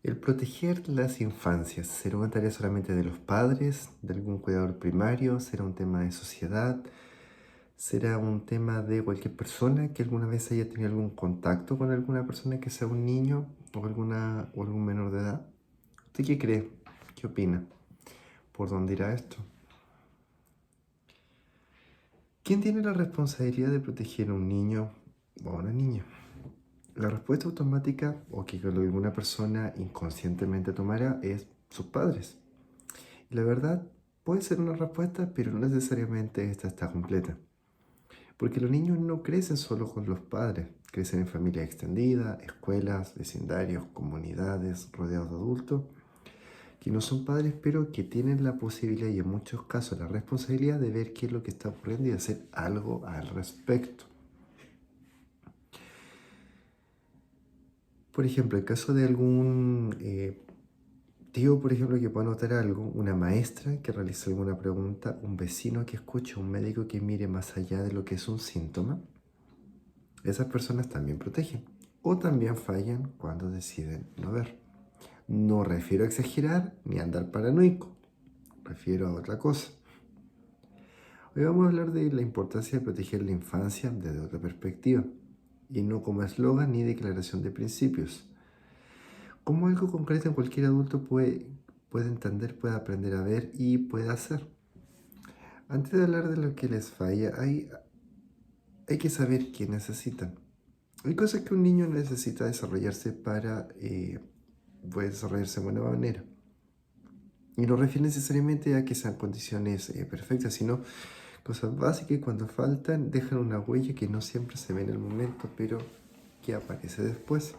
El proteger las infancias, ¿será una tarea solamente de los padres, de algún cuidador primario? ¿Será un tema de sociedad? ¿Será un tema de cualquier persona que alguna vez haya tenido algún contacto con alguna persona que sea un niño o algún menor de edad? ¿Usted qué cree? ¿Qué opina? ¿Por dónde irá esto? ¿Quién tiene la responsabilidad de proteger a un niño o a una niña? La respuesta automática o que alguna persona inconscientemente tomará es sus padres. Y la verdad puede ser una respuesta, pero no necesariamente esta está completa. Porque los niños no crecen solo con los padres, crecen en familia extendida, escuelas, vecindarios, comunidades, rodeados de adultos, que no son padres, pero que tienen la posibilidad y en muchos casos la responsabilidad de ver qué es lo que está ocurriendo y hacer algo al respecto. Por ejemplo, en caso de algún tío, por ejemplo, que pueda notar algo, una maestra que realice alguna pregunta, un vecino que escuche, un médico que mire más allá de lo que es un síntoma, esas personas también protegen o también fallan cuando deciden no ver. No refiero a exagerar ni a andar paranoico, refiero a otra cosa. Hoy vamos a hablar de la importancia de proteger la infancia desde otra perspectiva y no como eslogan ni declaración de principios. Como algo concreto en cualquier adulto puede entender, puede aprender a ver y puede hacer. Antes de hablar de lo que les falla, hay que saber qué necesitan. Hay cosas que un niño necesita desarrollarse para puede desarrollarse de buena manera. Y no refiere necesariamente a que sean condiciones perfectas, sino cosas básicas que cuando faltan dejan una huella que no siempre se ve en el momento, pero que aparece después.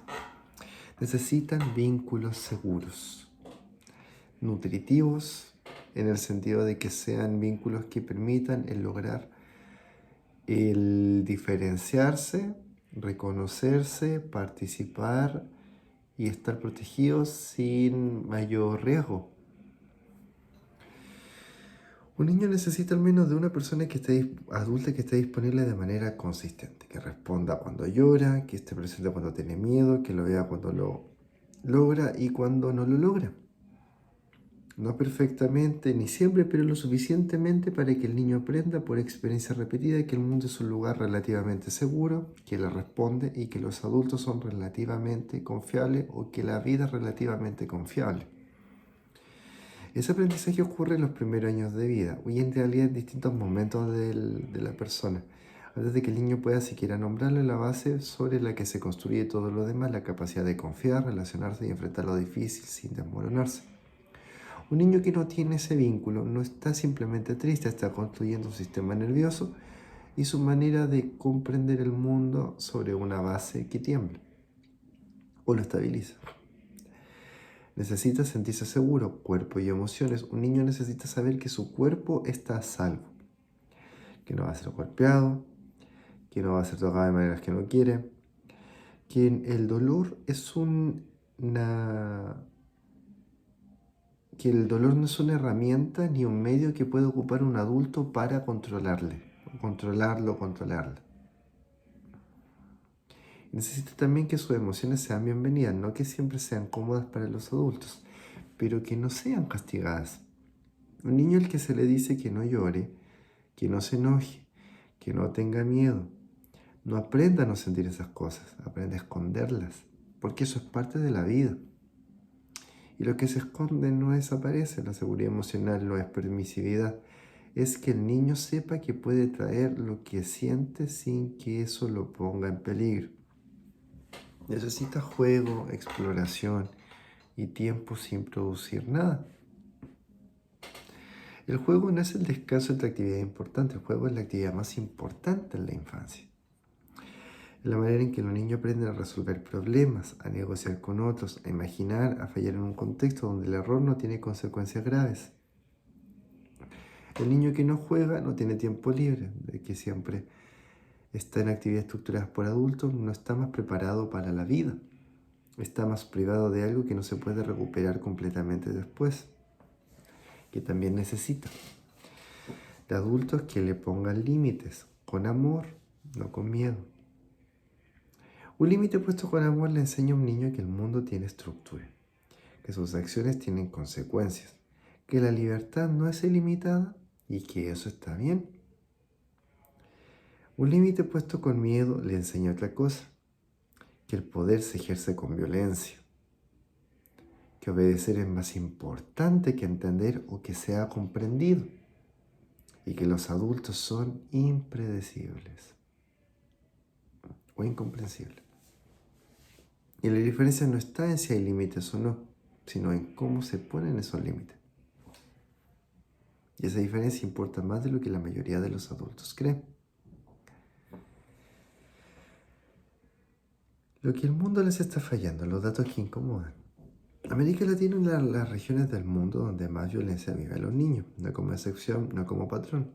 Necesitan vínculos seguros, nutritivos, en el sentido de que sean vínculos que permitan el lograr el diferenciarse, reconocerse, participar y estar protegidos sin mayor riesgo. Un niño necesita al menos de una persona que esté adulta que esté disponible de manera consistente, que responda cuando llora, que esté presente cuando tiene miedo, que lo vea cuando lo logra y cuando no lo logra. No perfectamente ni siempre, pero lo suficientemente para que el niño aprenda por experiencia repetida que el mundo es un lugar relativamente seguro, que le responde y que los adultos son relativamente confiables o que la vida es relativamente confiable. Ese aprendizaje ocurre en los primeros años de vida y en realidad en distintos momentos de la persona, antes de que el niño pueda siquiera nombrarle la base sobre la que se construye todo lo demás, la capacidad de confiar, relacionarse y enfrentar lo difícil sin desmoronarse. Un niño que no tiene ese vínculo no está simplemente triste, está construyendo un sistema nervioso y su manera de comprender el mundo sobre una base que tiembla o lo estabiliza. Necesita sentirse seguro, cuerpo y emociones. Un niño necesita saber que su cuerpo está a salvo, que no va a ser golpeado, que no va a ser tocado de maneras que no quiere, que el dolor es una que el dolor no es una herramienta ni un medio que puede ocupar un adulto para controlarla. Necesita también que sus emociones sean bienvenidas, no que siempre sean cómodas para los adultos, pero que no sean castigadas. Un niño al que se le dice que no llore, que no se enoje, que no tenga miedo, no aprenda a no sentir esas cosas, aprende a esconderlas, porque eso es parte de la vida. Y lo que se esconde no desaparece, la seguridad emocional no es permisividad, es que el niño sepa que puede traer lo que siente sin que eso lo ponga en peligro. Necesita juego, exploración y tiempo sin producir nada. El juego no es el descanso entre actividades importantes, el juego es la actividad más importante en la infancia. Es la manera en que los niños aprenden a resolver problemas, a negociar con otros, a imaginar, a fallar en un contexto donde el error no tiene consecuencias graves. El niño que no juega no tiene tiempo libre, de que siempre está en actividades estructuradas por adultos, no está más preparado para la vida. Está más privado de algo que no se puede recuperar completamente después, que también necesita. De adultos que le pongan límites, con amor, no con miedo. Un límite puesto con amor le enseña a un niño que el mundo tiene estructura, que sus acciones tienen consecuencias, que la libertad no es ilimitada y que eso está bien. Un límite puesto con miedo le enseña otra cosa, que el poder se ejerce con violencia, que obedecer es más importante que entender o que sea comprendido, y que los adultos son impredecibles o incomprensibles. Y la diferencia no está en si hay límites o no, sino en cómo se ponen esos límites. Y esa diferencia importa más de lo que la mayoría de los adultos creen. Lo que el mundo les está fallando, los datos que incomodan. América Latina es una de las regiones del mundo donde más violencia viven los niños, no como excepción, no como patrón.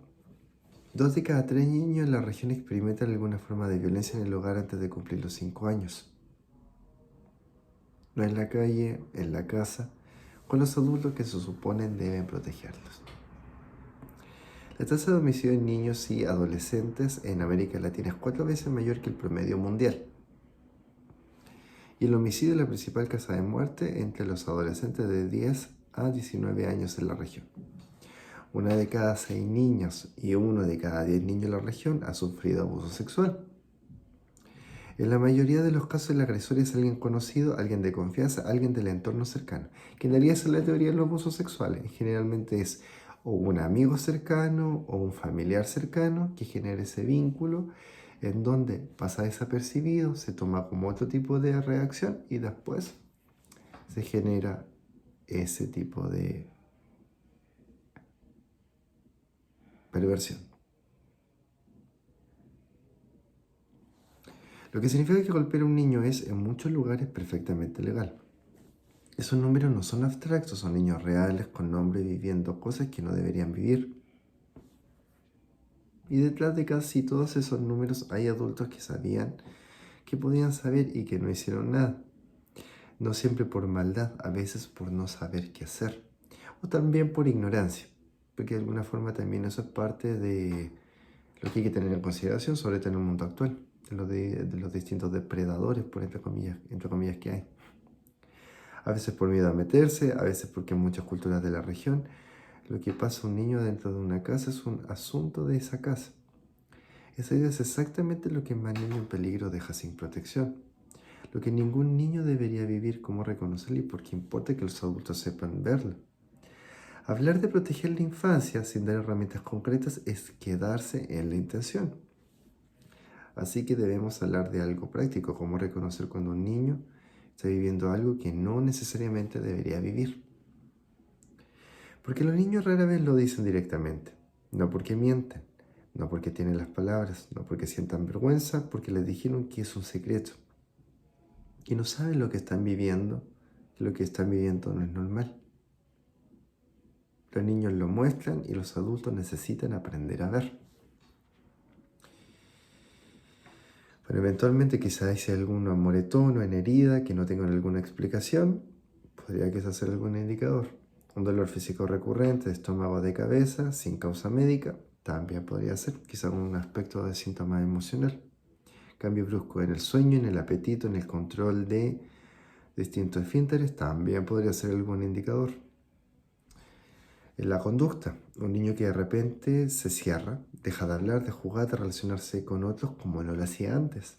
2 de cada 3 niños en la región experimentan alguna forma de violencia en el hogar antes de cumplir los 5 años. No en la calle, en la casa, con los adultos que se suponen deben protegerlos. La tasa de homicidio en niños y adolescentes en América Latina es 4 veces mayor que el promedio mundial. Y el homicidio es la principal causa de muerte entre los adolescentes de 10 a 19 años en la región. 1 de cada 6 niños y 1 de cada 10 niños en la región ha sufrido abuso sexual. En la mayoría de los casos el agresor es alguien conocido, alguien de confianza, alguien del entorno cercano, que en realidad es la teoría de los abusos sexuales. Generalmente es o un amigo cercano o un familiar cercano que genera ese vínculo en donde pasa desapercibido, se toma como otro tipo de reacción y después se genera ese tipo de perversión. Lo que significa que golpear a un niño es, en muchos lugares, perfectamente legal. Esos números no son abstractos, son niños reales con nombre viviendo cosas que no deberían vivir. Y detrás de casi todos esos números hay adultos que sabían, que podían saber y que no hicieron nada. No siempre por maldad, a veces por no saber qué hacer. O también por ignorancia, porque de alguna forma también eso es parte de lo que hay que tener en consideración, sobre todo en el mundo actual, de los distintos depredadores, por entre comillas, que hay. A veces por miedo a meterse, a veces porque en muchas culturas de la región, lo que pasa a un niño dentro de una casa es un asunto de esa casa. Eso es exactamente lo que más niño en peligro deja sin protección. Lo que ningún niño debería vivir, como reconocerlo y por qué importa que los adultos sepan verlo. Hablar de proteger la infancia sin dar herramientas concretas es quedarse en la intención. Así que debemos hablar de algo práctico, como reconocer cuando un niño está viviendo algo que no necesariamente debería vivir. Porque los niños rara vez lo dicen directamente, no porque mienten, no porque tienen las palabras, no porque sientan vergüenza, porque les dijeron que es un secreto, que no saben lo que están viviendo, que lo que están viviendo no es normal. Los niños lo muestran y los adultos necesitan aprender a ver. Pero eventualmente quizás hay algún moretón o en herida que no tengan alguna explicación, podría quizás ser algún indicador. Un dolor físico recurrente de estómago o de cabeza sin causa médica también podría ser quizás un aspecto de síntoma emocional. Cambio brusco en el sueño, en el apetito, en el control de distintos esfínteres también podría ser algún indicador. En la conducta, un niño que de repente se cierra, deja de hablar, de jugar, de relacionarse con otros como no lo hacía antes.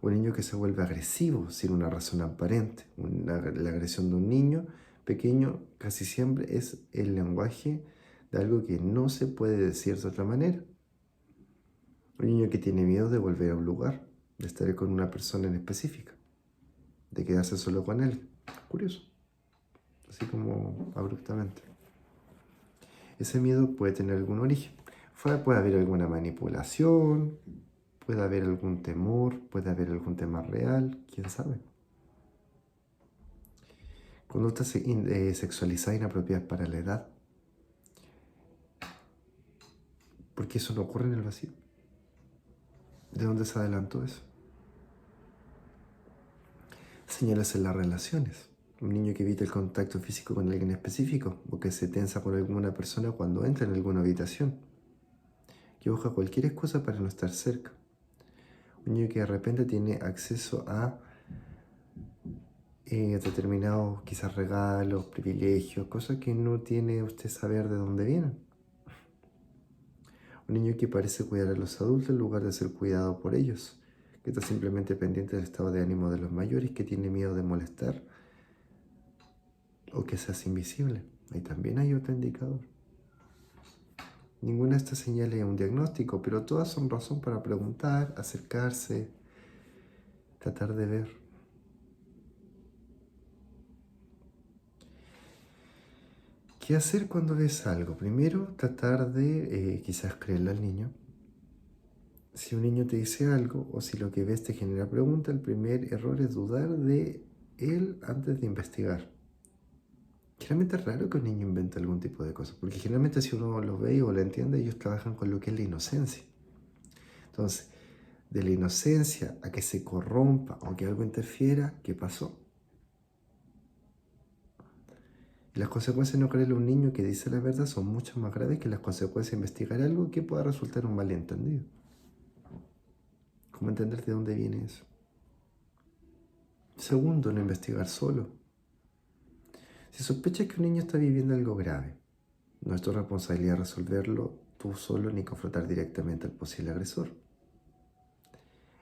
Un niño que se vuelve agresivo sin una razón aparente. La agresión de un niño pequeño casi siempre es el lenguaje de algo que no se puede decir de otra manera. Un niño que tiene miedo de volver a un lugar, de estar con una persona en específica, de quedarse solo con él. Curioso, así como abruptamente. Ese miedo puede tener algún origen. Puede haber alguna manipulación, puede haber algún temor, puede haber algún tema real, quién sabe. Conductas sexualizadas inapropiadas para la edad. Porque eso no ocurre en el vacío. ¿De dónde se adelantó eso? Señales en las relaciones. Un niño que evita el contacto físico con alguien específico o que se tensa con alguna persona cuando entra en alguna habitación. Que busca cualquier excusa para no estar cerca. Un niño que de repente tiene acceso a determinados quizás regalos, privilegios, cosas que no tiene usted saber de dónde vienen. Un niño que parece cuidar a los adultos en lugar de ser cuidado por ellos, que está simplemente pendiente del estado de ánimo de los mayores, que tiene miedo de molestar o que seas invisible. Ahí también hay otro indicador. Ninguna de estas señales es un diagnóstico, pero todas son razón para preguntar, acercarse, tratar de ver. ¿Qué hacer cuando ves algo? Primero, tratar de quizás creerle al niño. Si un niño te dice algo o si lo que ves te genera pregunta, el primer error es dudar de él antes de investigar. Generalmente es raro que un niño invente algún tipo de cosas, porque generalmente si uno lo ve o lo entiende, ellos trabajan con lo que es la inocencia. Entonces, de la inocencia a que se corrompa o que algo interfiera, ¿qué pasó? Y las consecuencias de no creerle a un niño que dice la verdad son mucho más graves que las consecuencias de investigar algo que pueda resultar un malentendido. ¿Cómo entender de dónde viene eso? Segundo, no investigar solo. Si sospechas que un niño está viviendo algo grave, no es tu responsabilidad resolverlo tú solo ni confrontar directamente al posible agresor.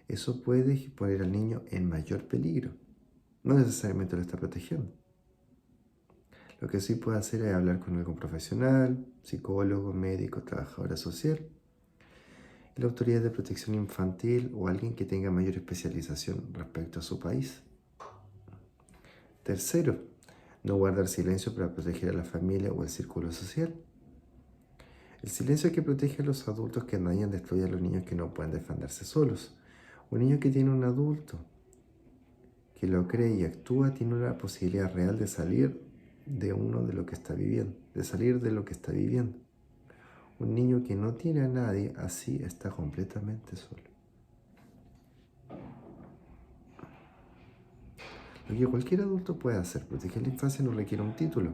Eso puede poner al niño en mayor peligro. No necesariamente lo está protegiendo. Lo que sí puede hacer es hablar con algún profesional, psicólogo, médico, trabajadora social, y la autoridad de protección infantil o alguien que tenga mayor especialización respecto a su país. Tercero, no guardar silencio para proteger a la familia o el círculo social. El silencio que protege a los adultos que dañan destruye a los niños que no pueden defenderse solos. Un niño que tiene un adulto que lo cree y actúa tiene una posibilidad real de salir de lo que está viviendo, de salir de lo que está viviendo. Un niño que no tiene a nadie así está completamente solo. Lo que cualquier adulto puede hacer, proteger la infancia no requiere un título,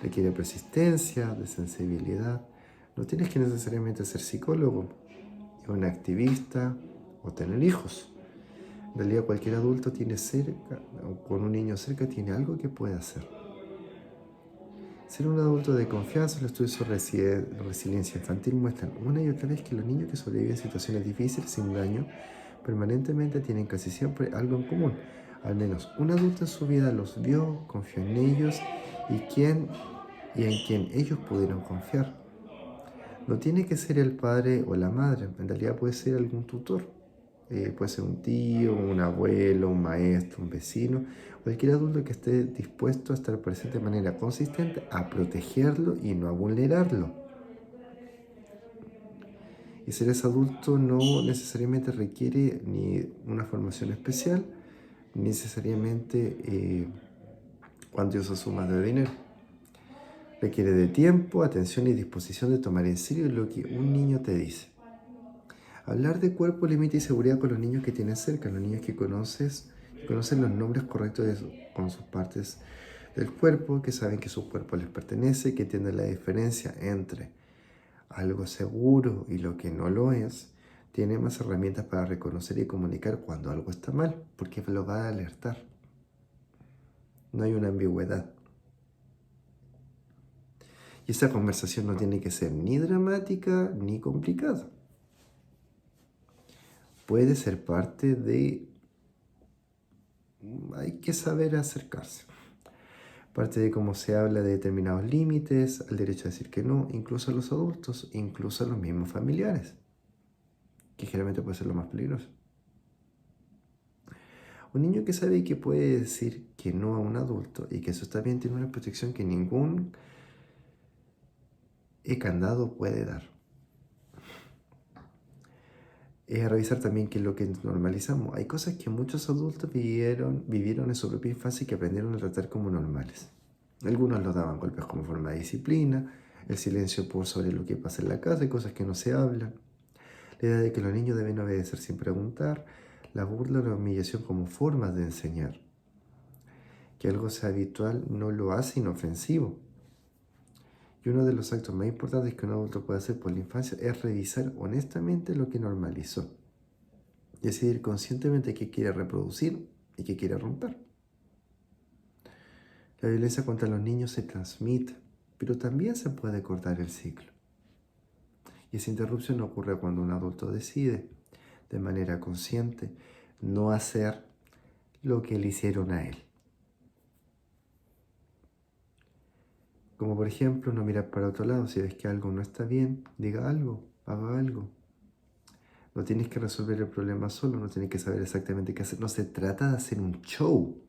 requiere persistencia, de sensibilidad. No tienes que necesariamente ser psicólogo, un activista o tener hijos. En realidad cualquier adulto tiene cerca, o con un niño cerca, tiene algo que puede hacer. Ser un adulto de confianza, los estudios sobre resiliencia infantil muestran una y otra vez que los niños que sobreviven situaciones difíciles sin daño permanentemente tienen casi siempre algo en común. Al menos un adulto en su vida los vio, confió en ellos y en quien ellos pudieron confiar. No tiene que ser el padre o la madre, en realidad puede ser algún tutor. Puede ser un tío, un abuelo, un maestro, un vecino, cualquier adulto que esté dispuesto a estar presente de manera consistente a protegerlo y no a vulnerarlo. Y ser ese adulto no necesariamente requiere ni una formación especial, ni necesariamente cuantiosas sumas de dinero. Requiere de tiempo, atención y disposición de tomar en serio lo que un niño te dice. Hablar de cuerpo, límite y seguridad con los niños que tienes cerca, los niños que conocen los nombres correctos con sus partes del cuerpo, que saben que su cuerpo les pertenece, que entienden la diferencia entre algo seguro y lo que no lo es, tienen más herramientas para reconocer y comunicar cuando algo está mal, porque lo va a alertar. No hay una ambigüedad. Y esa conversación no tiene que ser ni dramática ni complicada. Puede ser parte de... Hay que saber acercarse. Parte de cómo se habla de determinados límites, el derecho a decir que no, incluso a los adultos, incluso a los mismos familiares, que generalmente puede ser lo más peligroso. Un niño que sabe que puede decir que no a un adulto y que eso está bien tiene una protección que ningún candado puede dar. Es revisar también qué es lo que normalizamos. Hay cosas que muchos adultos vivieron en su propia infancia y que aprendieron a tratar como normales. Algunos los daban golpes como forma de disciplina, el silencio por sobre lo que pasa en la casa, hay cosas que no se hablan, la idea de que los niños deben obedecer sin preguntar, la burla o la humillación como formas de enseñar. Que algo sea habitual no lo hace inofensivo. Y uno de los actos más importantes que un adulto puede hacer por la infancia es revisar honestamente lo que normalizó. Decidir conscientemente qué quiere reproducir y qué quiere romper. La violencia contra los niños se transmite, pero también se puede cortar el ciclo. Y esa interrupción ocurre cuando un adulto decide, de manera consciente, no hacer lo que le hicieron a él. Como por ejemplo, no mirar para otro lado. Si ves que algo no está bien, diga algo, haga algo. No tienes que resolver el problema solo, no tienes que saber exactamente qué hacer. No se trata de hacer un show.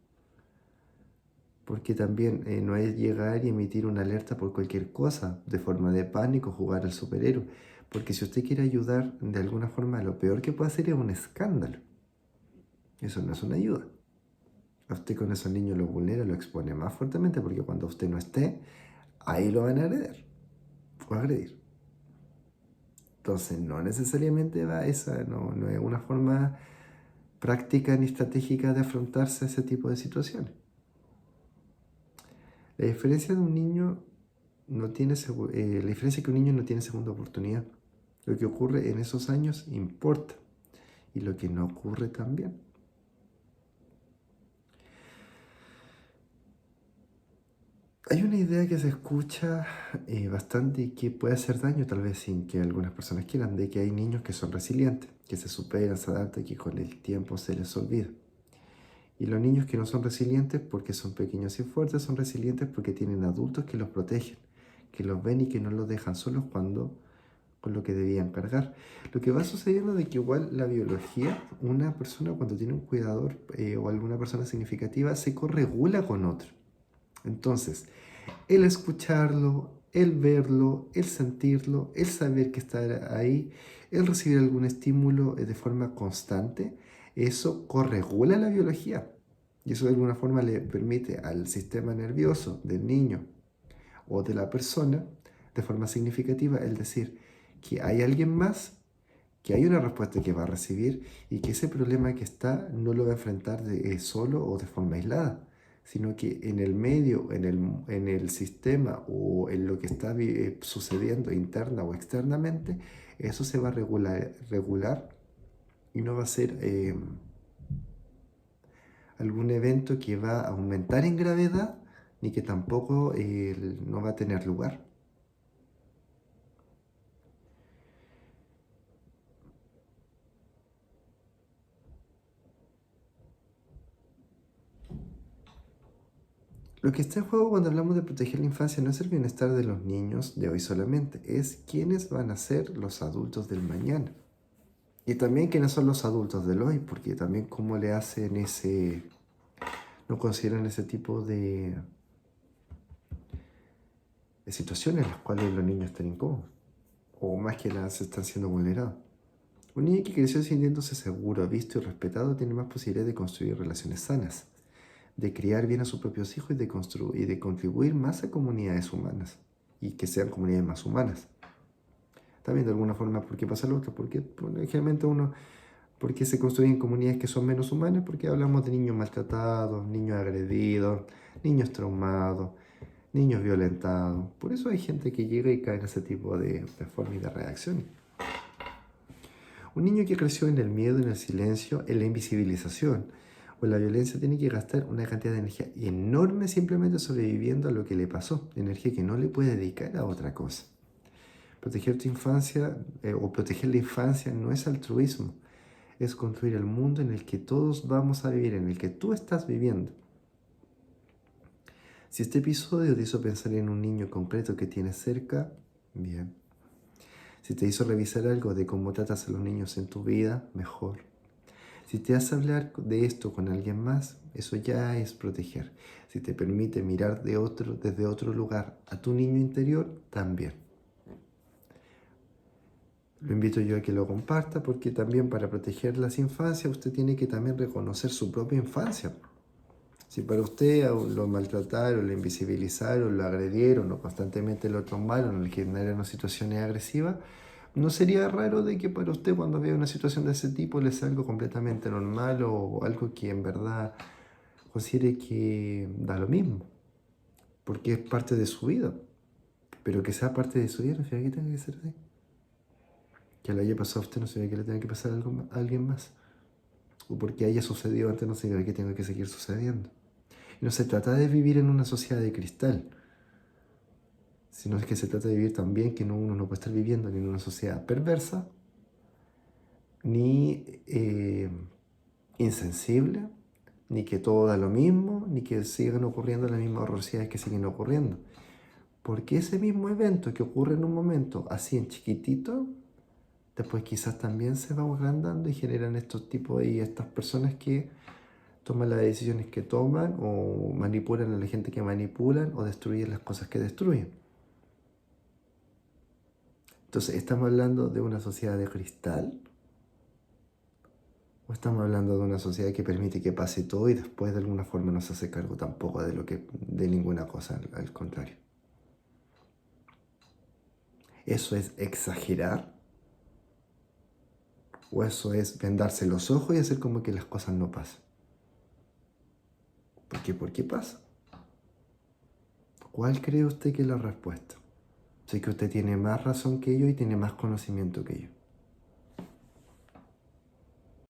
Porque también no es llegar y emitir una alerta por cualquier cosa, de forma de pánico, jugar al superhéroe. Porque si usted quiere ayudar de alguna forma, lo peor que puede hacer es un escándalo. Eso no es una ayuda. A usted con esos niños lo vulnera, lo expone más fuertemente, porque cuando usted no esté, ahí lo van a agredir o agredir. Entonces, no necesariamente va esa, no es una forma práctica ni estratégica de afrontarse a ese tipo de situaciones. La diferencia de un niño no tiene la diferencia es que un niño no tiene segunda oportunidad. Lo que ocurre en esos años importa y lo que no ocurre también. Hay una idea que se escucha bastante y que puede hacer daño, tal vez sin que algunas personas quieran, de que hay niños que son resilientes, que se superan, se adaptan y que con el tiempo se les olvida. Y los niños que no son resilientes porque son pequeños y fuertes, son resilientes porque tienen adultos que los protegen, que los ven y que no los dejan solos con lo que debían cargar. Lo que va sucediendo de que igual la biología, una persona cuando tiene un cuidador o alguna persona significativa, se corregula con otro. Entonces, el escucharlo, el verlo, el sentirlo, el saber que está ahí, el recibir algún estímulo de forma constante, eso corregula la biología. Y eso de alguna forma le permite al sistema nervioso del niño o de la persona, de forma significativa, el decir que hay alguien más, que hay una respuesta que va a recibir y que ese problema que está no lo va a enfrentar solo o de forma aislada, sino que en el medio, en el sistema o en lo que está sucediendo interna o externamente, eso se va a regular y no va a ser algún evento que va a aumentar en gravedad ni que tampoco no va a tener lugar. Lo que está en juego cuando hablamos de proteger la infancia no es el bienestar de los niños de hoy solamente, es quiénes van a ser los adultos del mañana. Y también quiénes son los adultos del hoy, porque también cómo le hacen no consideran ese tipo de situaciones en las cuales los niños están incómodos, o más que nada se están siendo vulnerados. Un niño que creció sintiéndose seguro, visto y respetado tiene más posibilidad de construir relaciones sanas, de criar bien a sus propios hijos y de contribuir más a comunidades humanas y que sean comunidades más humanas. También de alguna forma, ¿por qué pasa lo otro? Porque generalmente ¿por qué se construyen comunidades que son menos humanas? Porque hablamos de niños maltratados, niños agredidos, niños traumados, niños violentados. Por eso hay gente que llega y cae en ese tipo de forma y de reacciones. Un niño que creció en el miedo, en el silencio, en la invisibilización o en la violencia tiene que gastar una cantidad de energía enorme simplemente sobreviviendo a lo que le pasó, energía que no le puede dedicar a otra cosa. Proteger tu infancia o proteger la infancia no es altruismo, es construir el mundo en el que todos vamos a vivir, en el que tú estás viviendo. Si este episodio te hizo pensar en un niño concreto que tienes cerca, bien. Si te hizo revisar algo de cómo tratas a los niños en tu vida, mejor. Si te hace hablar de esto con alguien más, eso ya es proteger. Si te permite mirar desde otro lugar a tu niño interior, también. Lo invito yo a que lo comparta porque también para proteger las infancias usted tiene que también reconocer su propia infancia. Si para usted lo maltrataron, lo invisibilizaron, lo agredieron o constantemente lo traumaron o le generaron situaciones agresivas, ¿no sería raro de que para usted cuando vea una situación de ese tipo le sea algo completamente normal o algo que en verdad considere que da lo mismo? Porque es parte de su vida. Pero que sea parte de su vida no significa que tenga que ser así. Que le haya pasado a usted no significa que le tenga que pasar algo a alguien más. O porque haya sucedido antes no significa que tenga que seguir sucediendo. Y no se trata de vivir en una sociedad de cristal, sino es que se trata de vivir también que uno no puede estar viviendo ni en una sociedad perversa, ni insensible, ni que todo da lo mismo, ni que sigan ocurriendo las mismas horrorosidades que siguen ocurriendo. Porque ese mismo evento que ocurre en un momento así en chiquitito, después quizás también se va agrandando y generan estos tipos y estas personas que toman las decisiones que toman o manipulan a la gente que manipulan o destruyen las cosas que destruyen. Entonces, ¿estamos hablando de una sociedad de cristal? ¿O estamos hablando de una sociedad que permite que pase todo y después de alguna forma no se hace cargo tampoco de ninguna cosa, al contrario? ¿Eso es exagerar? ¿O eso es vendarse los ojos y hacer como que las cosas no pasan? ¿Por qué pasa? ¿Cuál cree usted que es la respuesta? Sé que usted tiene más razón que yo y tiene más conocimiento que yo.